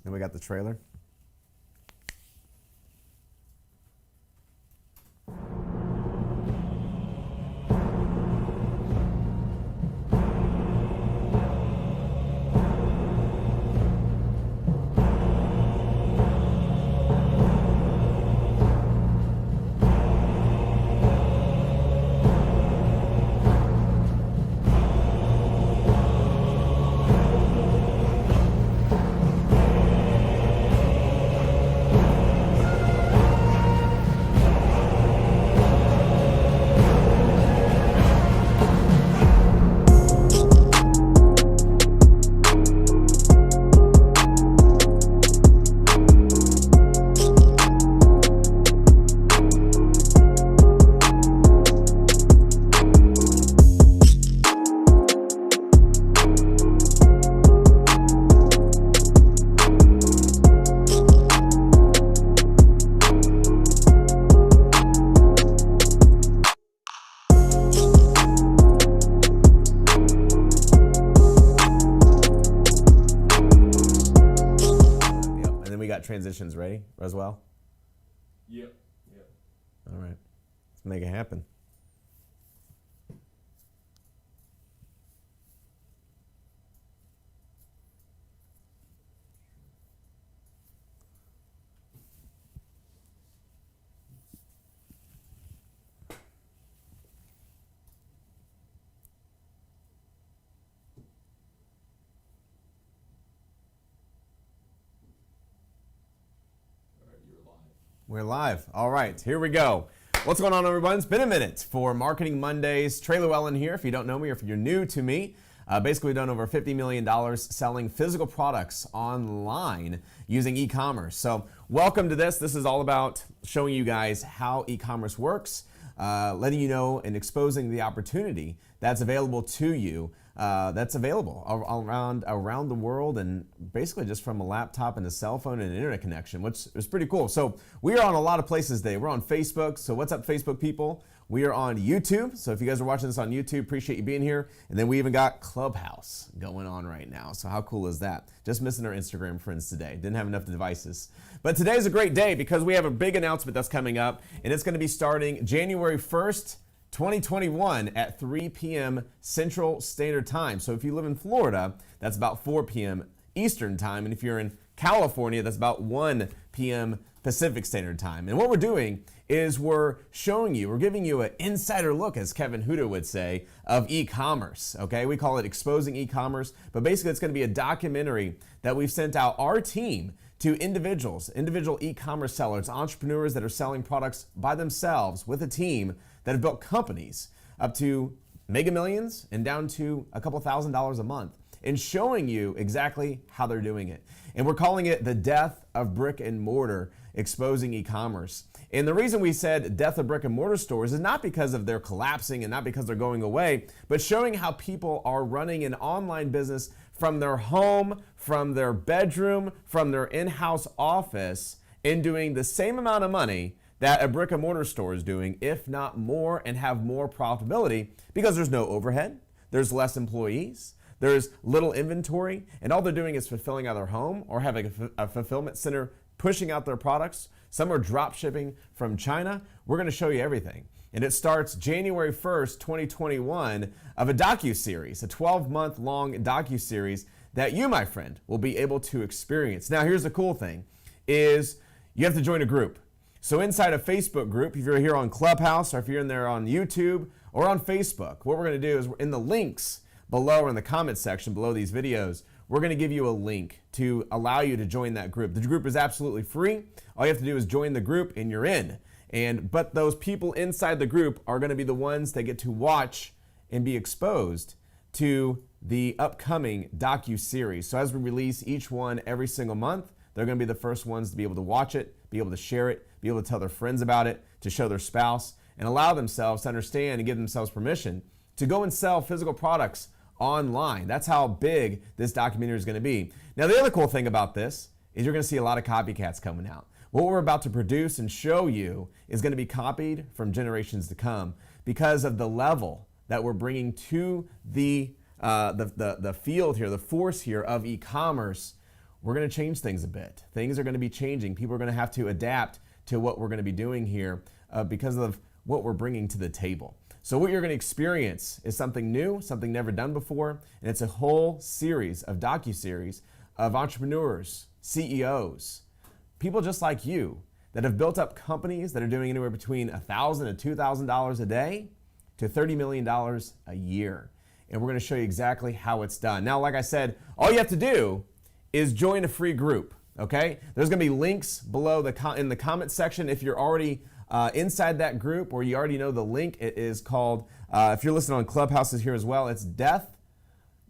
Then we got the trailer. Transitions ready as well? Yep. All right, let's make it happen. We're live. All right, here we go. What's going on, everyone? It's been a minute for Marketing Mondays. Trey Llewellyn here. If you don't know me or if you're new to me, basically we've done over $50 million selling physical products online using e-commerce. So welcome to this. This is all about showing you guys how e-commerce works, letting you know and exposing the opportunity that's available to you. That's available around the world, and basically just from a laptop and a cell phone and an internet connection, which is pretty cool. So we are on a lot of places today. We're on Facebook. So what's up, Facebook people? We are on YouTube. So if you guys are watching this on YouTube, appreciate you being here. And then we even got Clubhouse going on right now. So how cool is that? Just missing our Instagram friends today. Didn't have enough devices. But today's a great day because we have a big announcement that's coming up, and it's going to be starting January 1st, 2021 at 3 p.m. Central Standard Time. So if you live in Florida, that's about 4 p.m. Eastern Time. And if you're in California, that's about 1 p.m. Pacific Standard Time. And what we're doing is we're giving you an insider look, as Kevin Huda would say, of e-commerce, okay? We call it Exposing E-commerce, but basically it's gonna be a documentary that we've sent out our team to individual e-commerce sellers, entrepreneurs that are selling products by themselves with a team that have built companies up to mega millions and down to a couple $1,000s a month, and showing you exactly how they're doing it. And we're calling it the death of brick and mortar, exposing e-commerce. And the reason we said death of brick and mortar stores is not because of their collapsing and not because they're going away, but showing how people are running an online business from their home, from their bedroom, from their in-house office, and doing the same amount of money that a brick and mortar store is doing, if not more, and have more profitability because there's no overhead, there's less employees, there's little inventory, and all they're doing is fulfilling out of their home or having a fulfillment center pushing out their products. Some are drop shipping from China. We're gonna show you everything. And it starts January 1st, 2021 of a docu-series, a 12-month long docu-series that you, my friend, will be able to experience. Now, here's the cool thing, is you have to join a group. So inside a Facebook group, if you're here on Clubhouse or if you're in there on YouTube or on Facebook, what we're gonna do is in the links below or in the comment section below these videos, we're gonna give you a link to allow you to join that group. The group is absolutely free. All you have to do is join the group and you're in. But those people inside the group are gonna be the ones that get to watch and be exposed to the upcoming docu-series. So as we release each one every single month, they're gonna be the first ones to be able to watch it, be able to share it, be able to tell their friends about it, to show their spouse, and allow themselves to understand and give themselves permission to go and sell physical products online. That's how big this documentary is gonna be. Now, the other cool thing about this is you're gonna see a lot of copycats coming out. What we're about to produce and show you is gonna be copied from generations to come because of the level that we're bringing to the field here, the force here of e-commerce. we're going to change things a bit. Things are going to be changing. People are going to have to adapt to what we're going to be doing here because of what we're bringing to the table. So what you're going to experience is something new, something never done before, and it's a whole series of docuseries of entrepreneurs, CEOs, people just like you that have built up companies that are doing anywhere between $1,000 to $2,000 a day to $30 million a year. And we're going to show you exactly how it's done. Now, like I said, all you have to do is join a free group, okay? There's going to be links below in the comment section if you're already inside that group, or you already know the link. It is called, if you're listening on Clubhouses here as well, it's Death,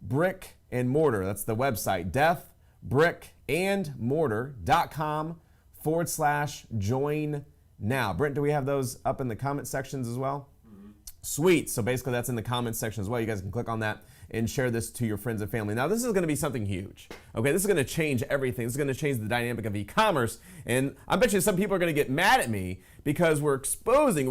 Brick, and Mortar. That's the website, deathbrickandmortar.com/join now. Brent, do we have those up in the comment sections as well? Mm-hmm. Sweet. So basically that's in the comment section as well. You guys can click on that and share this to your friends and family. Now, this is going to be something huge. Okay, this is going to change everything. This is going to change the dynamic of e-commerce. And I bet you some people are going to get mad at me because we're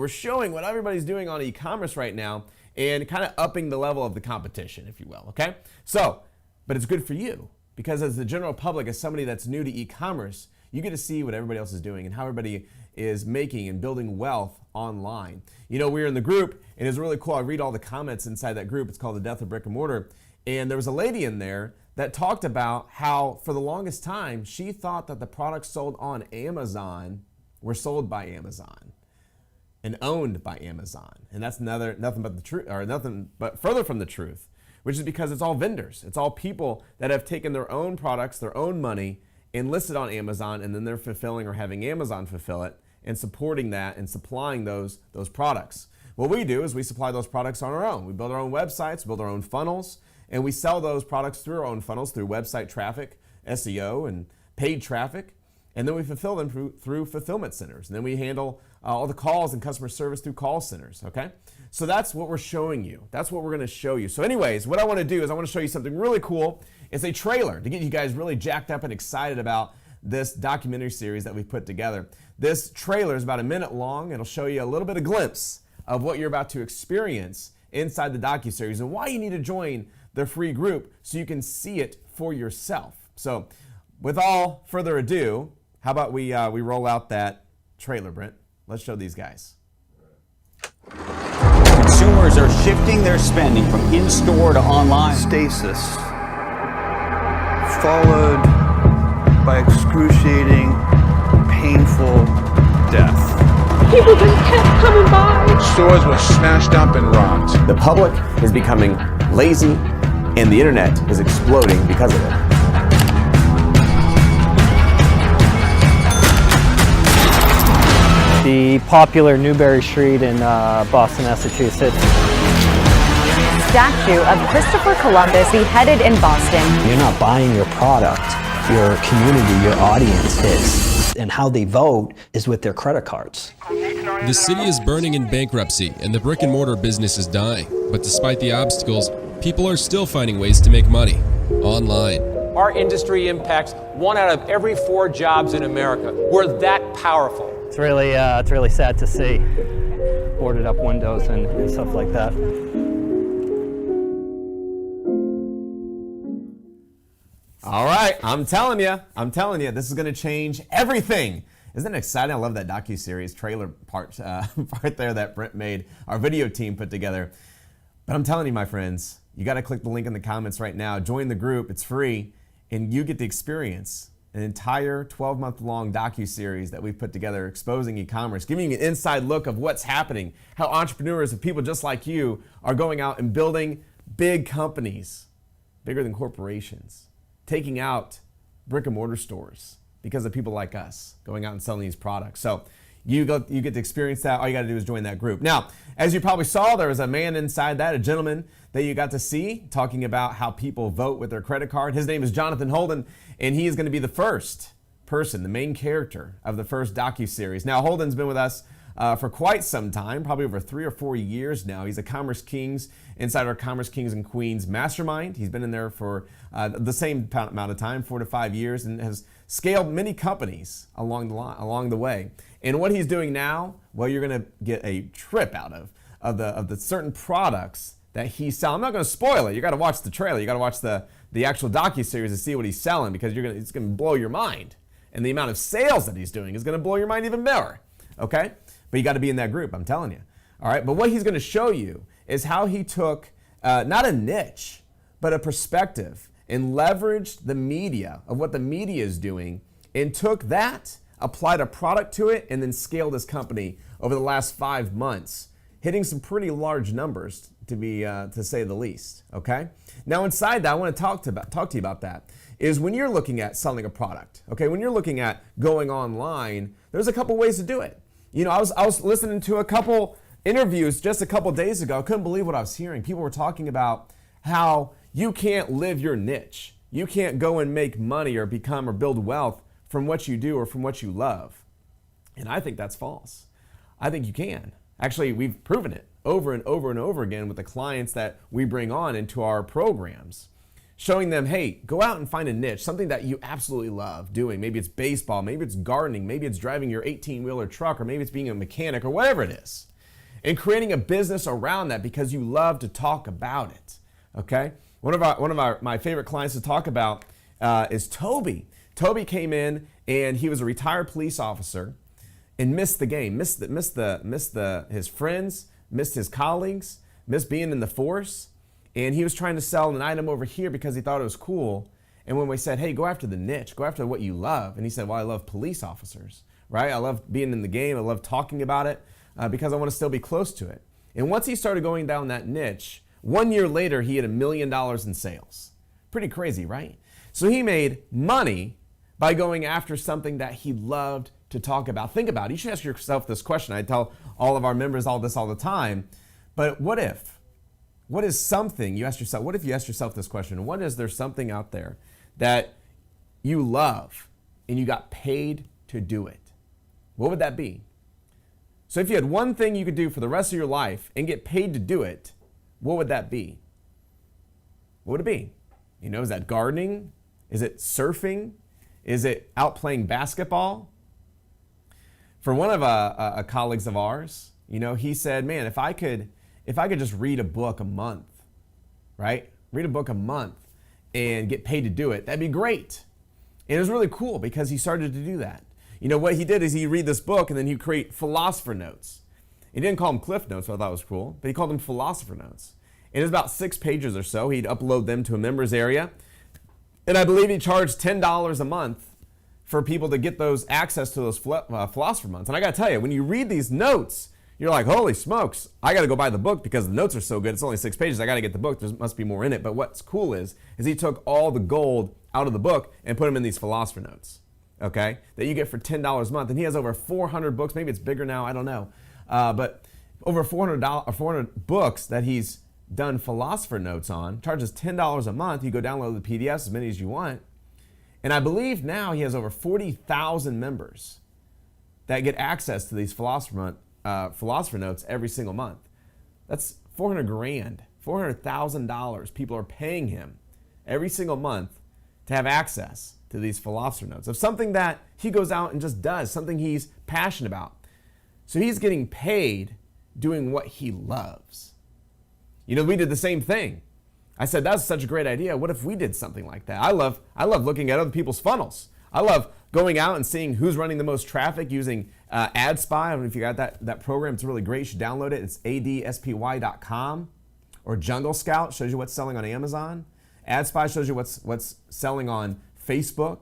showing what everybody's doing on e-commerce right now and kind of upping the level of the competition, if you will, okay? So, but it's good for you because as the general public, as somebody that's new to e-commerce, you get to see what everybody else is doing and how everybody is making and building wealth online. You know, we were in the group, and it's really cool. I read all the comments inside that group. It's called The Death of Brick and Mortar. And there was a lady in there that talked about how, for the longest time, she thought that the products sold on Amazon were sold by Amazon and owned by Amazon. And that's nothing but the truth, or nothing but further from the truth, which is because it's all vendors. It's all people that have taken their own products, their own money, and listed on Amazon, and then they're fulfilling or having Amazon fulfill it and supporting that and supplying those products. What we do is we supply those products on our own. We build our own websites, build our own funnels, and we sell those products through our own funnels, through website traffic, SEO, and paid traffic, and then we fulfill them through fulfillment centers. And then we handle all the calls and customer service through call centers, okay? So that's what we're showing you. That's what we're gonna show you. So anyways, what I wanna do is I wanna show you something really cool. It's a trailer to get you guys really jacked up and excited about this documentary series that we've put together. This trailer is about a minute long. It'll show you a little bit of glimpse of what you're about to experience inside the docuseries and why you need to join the free group so you can see it for yourself. So with all further ado, how about we roll out that trailer, Brent? Let's show these guys. Consumers are shifting their spending from in-store to online. Stasis, followed by excruciating, painful death. People just kept coming by. Stores were smashed up and robbed. The public is becoming lazy, and the internet is exploding because of it. The popular Newbury Street in Boston, Massachusetts. Statue of Christopher Columbus beheaded in Boston. You're not buying your product, your community, your audience is. And how they vote is with their credit cards. The city is burning in bankruptcy and the brick and mortar business is dying. But despite the obstacles, people are still finding ways to make money online. Our industry impacts 1 out of every 4 jobs in America. We're that powerful. It's really sad to see. Boarded up windows and stuff like that. All right, I'm telling you, this is going to change everything. Isn't it exciting? I love that docuseries trailer part there that Brent made, our video team put together. But I'm telling you, my friends, you got to click the link in the comments right now. Join the group. It's free, and you get to experience an entire 12-month-long docuseries that we've put together exposing e-commerce, giving you an inside look of what's happening, how entrepreneurs and people just like you are going out and building big companies, bigger than corporations, taking out brick and mortar stores because of people like us going out and selling these products. So you get to experience that. All you got to do is join that group. Now, as you probably saw, there was a man inside that, a gentleman that you got to see talking about how people vote with their credit card. His name is Jonathan Holden, and he is going to be the first person, the main character of the first docuseries. Now, Holden's been with us for quite some time, probably over 3 or 4 years now. He's a Commerce Kings, inside our Commerce Kings and Queens mastermind. He's been in there for the same amount of time, 4 to 5 years, and has scaled many companies along the way. And what he's doing now, well, you're going to get a trip out of the certain products that he sells. I'm not going to spoil it. You got to watch the trailer. You got to watch the the actual docuseries to see what he's selling, because it's going to blow your mind. And the amount of sales that he's doing is going to blow your mind even more. Okay? But you got to be in that group, I'm telling you. All right? But what he's going to show you is how he took not a niche, but a perspective, and leveraged the media of what the media is doing, and took that, applied a product to it, and then scaled his company over the last 5 months, hitting some pretty large numbers, to say the least. Okay. Now inside that, I want to talk to you about that. Is when you're looking at selling a product. Okay. When you're looking at going online, there's a couple ways to do it. You know, I was listening to a couple interviews just a couple days ago. I couldn't believe what I was hearing. People were talking about how you can't live your niche. You can't go and make money or become or build wealth from what you do or from what you love. And I think that's false. I think you can. Actually, we've proven it over and over and over again with the clients that we bring on into our programs, showing them, hey, go out and find a niche, something that you absolutely love doing. Maybe it's baseball, maybe it's gardening, maybe it's driving your 18-wheeler truck, or maybe it's being a mechanic, or whatever it is, and creating a business around that because you love to talk about it. Okay? One of my favorite clients to talk about is Toby. Toby came in and he was a retired police officer and missed the game, missed his friends, missed his colleagues, missed being in the force. And he was trying to sell an item over here because he thought it was cool. And when we said, hey, go after the niche, go after what you love. And he said, well, I love police officers, right? I love being in the game. I love talking about it because I want to still be close to it. And once he started going down that niche, 1 year later, he had $1 million in sales. Pretty crazy, right? So he made money by going after something that he loved to talk about. Think about it. You should ask yourself this question. I tell all of our members all this all the time. But what if? What is something you ask yourself? What if you ask yourself this question? What is there something out there that you love and you got paid to do it? What would that be? So if you had one thing you could do for the rest of your life and get paid to do it, what would that be? What would it be? You know, is that gardening? Is it surfing? Is it out playing basketball? For one of a colleagues of ours, you know, he said, man, if I could just read a book a month, right? Read a book a month and get paid to do it, that'd be great. And it was really cool because he started to do that. You know, what he did is he'd read this book and then he'd create philosopher notes. He didn't call them Cliff Notes, which I thought was cool, but he called them philosopher notes. And it was about 6 pages or so. He'd upload them to a members area. And I believe he charged $10 a month for people to get those access to those philosopher months. And I got to tell you, when you read these notes, you're like, holy smokes, I got to go buy the book because the notes are so good. It's only 6 pages. I got to get the book. There must be more in it. But what's cool is he took all the gold out of the book and put them in these philosopher notes, okay, that you get for $10 a month. And he has over 400 books. Maybe it's bigger now. I don't know. But over 400 books that he's done philosopher notes on, charges $10 a month. You go download the PDFs, as many as you want. And I believe now he has over 40,000 members that get access to these philosopher notes every single month. That's $400,000, $400,000 people are paying him every single month to have access to these philosopher notes of something that he goes out and just does, something he's passionate about. So he's getting paid doing what he loves. You know, we did the same thing. I said, that's such a great idea. What if we did something like that? I love looking at other people's funnels. I love going out and seeing who's running the most traffic using AdSpy. I don't know if you got that program. It's really great. You should download it. It's adspy.com. Or Jungle Scout shows you what's selling on Amazon. AdSpy shows you what's selling on Facebook.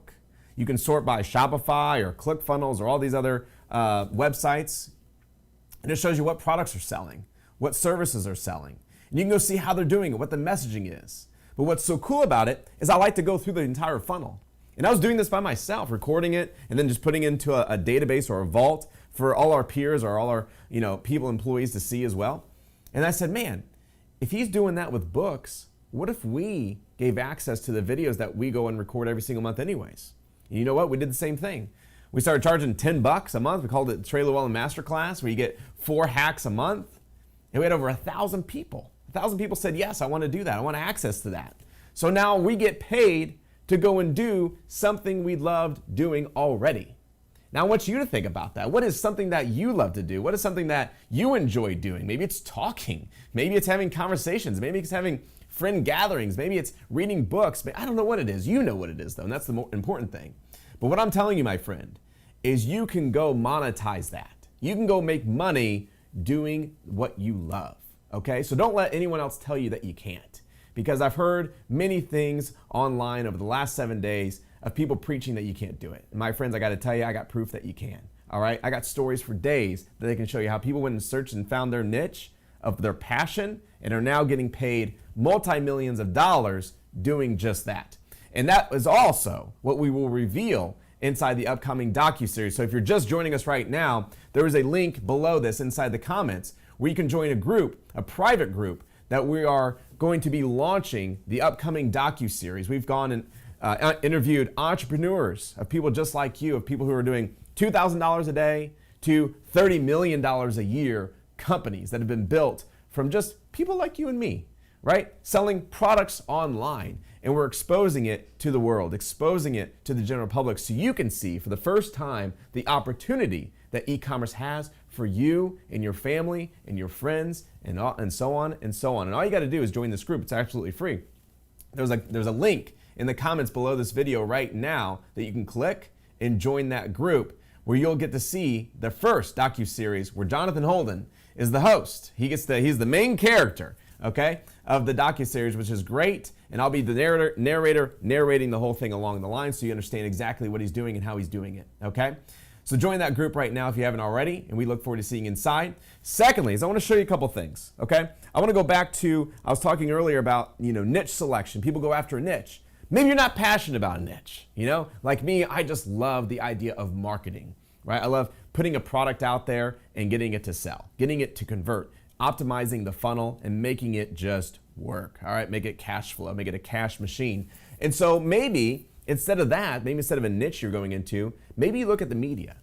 You can sort by Shopify or ClickFunnels or all these other websites. And it shows you what products are selling, what services are selling. And you can go see how they're doing it, what the messaging is. But what's so cool about it is I like to go through the entire funnel. And I was doing this by myself, recording it and then just putting it into a database or a vault for all our peers or all our people, employees to see as well. And I said, man, if he's doing that with books, what if we gave access to the videos that we go and record every single month anyways? And you know what? We did the same thing. We started charging $10 a month. We called it Trey Llewellyn Masterclass, where you get 4 hacks a month. And we had over 1,000 people. 1,000 people said, yes, I want to do that. I want access to that. So now we get paid to go and do something we loved doing already. Now I want you to think about that. What is something that you love to do? What is something that you enjoy doing? Maybe it's talking. Maybe it's having conversations. Maybe it's having friend gatherings. Maybe it's reading books. I don't know what it is. You know what it is, though, and that's the more important thing. But what I'm telling you, my friend, is you can go monetize that. You can go make money doing what you love, okay? So don't let anyone else tell you that you can't, because I've heard many things online over the last 7 days of people preaching that you can't do it. And my friends, I got to tell you, I got proof that you can, all right? I got stories for days that they can show you how people went and searched and found their niche of their passion and are now getting paid multi-millions of dollars doing just that. And that is also what we will reveal inside the upcoming docuseries. So if you're just joining us right now, there is a link below this inside the comments where you can join a group, a private group, that we are going to be launching the upcoming docuseries. We've gone and interviewed entrepreneurs, of people just like you, of people who are doing $2,000 a day to $30 million a year companies that have been built from just people like you and me, right? Selling products online. And we're exposing it to the world, exposing it to the general public so you can see for the first time the opportunity that e-commerce has for you and your family and your friends and so on and so on. And all you got to do is join this group. It's absolutely free. There's a link in the comments below this video right now that you can click and join that group, where you'll get to see the first docuseries where Jonathan Holden is the host. He's the main character, okay, of the docuseries, which is great. And I'll be the narrator narrating the whole thing along the line so you understand exactly what he's doing and how he's doing it, okay? So join that group right now if you haven't already, and we look forward to seeing you inside. Secondly, is I want to show you a couple things, okay? I want to go back to, I was talking earlier about, niche selection. People go after a niche. Maybe you're not passionate about a niche, Like me, I just love the idea of marketing, right? I love putting a product out there and getting it to sell, getting it to convert, optimizing the funnel and making it just work, all right? Make it cash flow, make it a cash machine. And so maybe instead of that, maybe instead of a niche you're going into, maybe you look at the media.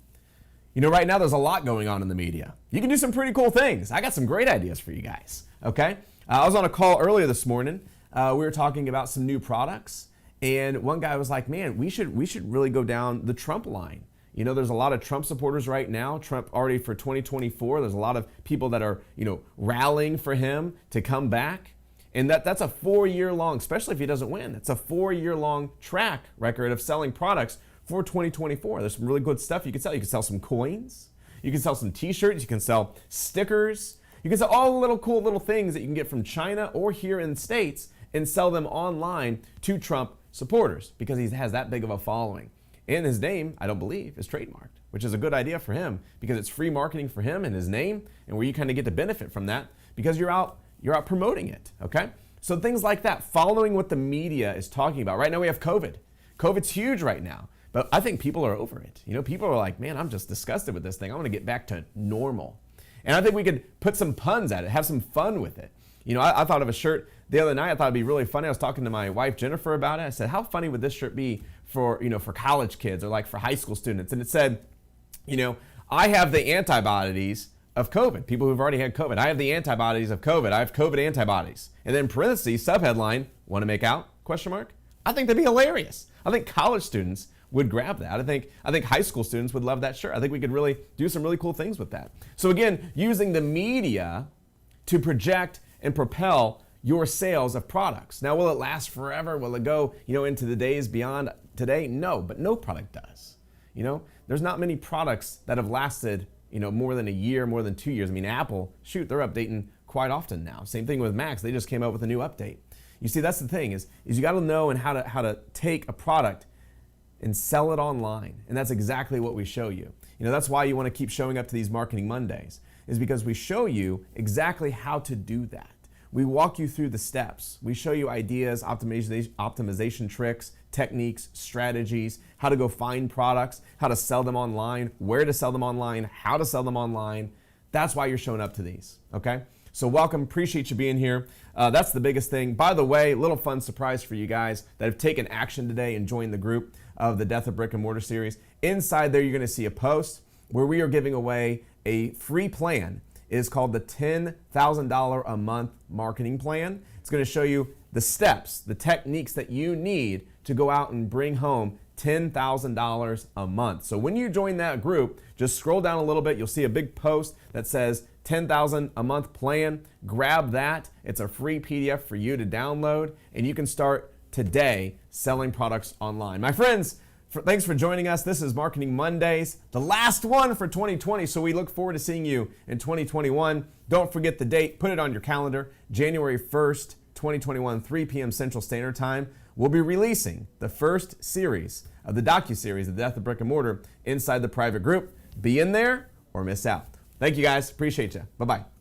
Right now there's a lot going on in the media. You can do some pretty cool things. I got some great ideas for you guys, okay? I was on a call earlier this morning. We were talking about some new products, and one guy was like, man, we should really go down the Trump line. There's a lot of Trump supporters right now. Trump already for 2024. There's a lot of people that are, rallying for him to come back. And that's a 4-year long, especially if he doesn't win, it's a 4-year long track record of selling products for 2024. There's some really good stuff you can sell. You can sell some coins. You can sell some t-shirts. You can sell stickers. You can sell all the little cool little things that you can get from China or here in the States and sell them online to Trump supporters because he has that big of a following. And his name, I don't believe, is trademarked, which is a good idea for him because it's free marketing for him and his name, and where you kind of get to benefit from that because you're out promoting it, okay? So things like that, following what the media is talking about. Right now we have COVID. COVID's huge right now, but I think people are over it. People are like, man, I'm just disgusted with this thing. I want to get back to normal. And I think we could put some puns at it, have some fun with it. I thought of a shirt the other night. I thought it'd be really funny. I was talking to my wife, Jennifer, about it. I said, how funny would this shirt be for college kids or like for high school students? And it said, I have the antibodies of COVID. People who've already had COVID. I have the antibodies of COVID. I have COVID antibodies. And then parentheses, subheadline, want to make out? Question mark. I think that'd be hilarious. I think college students would grab that. I think high school students would love that shirt. I think we could really do some really cool things with that. So again, using the media to project and propel your sales of products. Now, will it last forever? Will it go, into the days beyond today? No, but no product does. There's not many products that have lasted, more than a year, more than 2 years. I mean, Apple, shoot, they're updating quite often now. Same thing with Macs. They just came out with a new update. You see, that's the thing is you got to know and how to take a product and sell it online. And that's exactly what we show you. That's why you want to keep showing up to these Marketing Mondays, is because we show you exactly how to do that. We walk you through the steps. We show you ideas, optimization tricks, techniques, strategies, how to go find products, how to sell them online, where to sell them online, how to sell them online. That's why you're showing up to these, okay? So welcome, appreciate you being here. That's the biggest thing. By the way, little fun surprise for you guys that have taken action today and joined the group of the Death of Brick and Mortar series. Inside there, you're gonna see a post where we are giving away a free plan. It is called the $10,000 a month marketing plan. It's going to show you the steps, the techniques that you need to go out and bring home $10,000 a month. So when you join that group, just scroll down a little bit. You'll see a big post that says $10,000 a month plan. Grab that. It's a free PDF for you to download, and you can start today selling products online. My friends, thanks for joining us. This is Marketing Mondays, the last one for 2020, so we look forward to seeing you in 2021. Don't forget the date. Put it on your calendar. January 1st, 2021, 3 p.m. Central Standard Time. We'll be releasing the first series of the docuseries, The Death of Brick and Mortar, inside the private group. Be in there or miss out. Thank you, guys. Appreciate you. Bye-bye.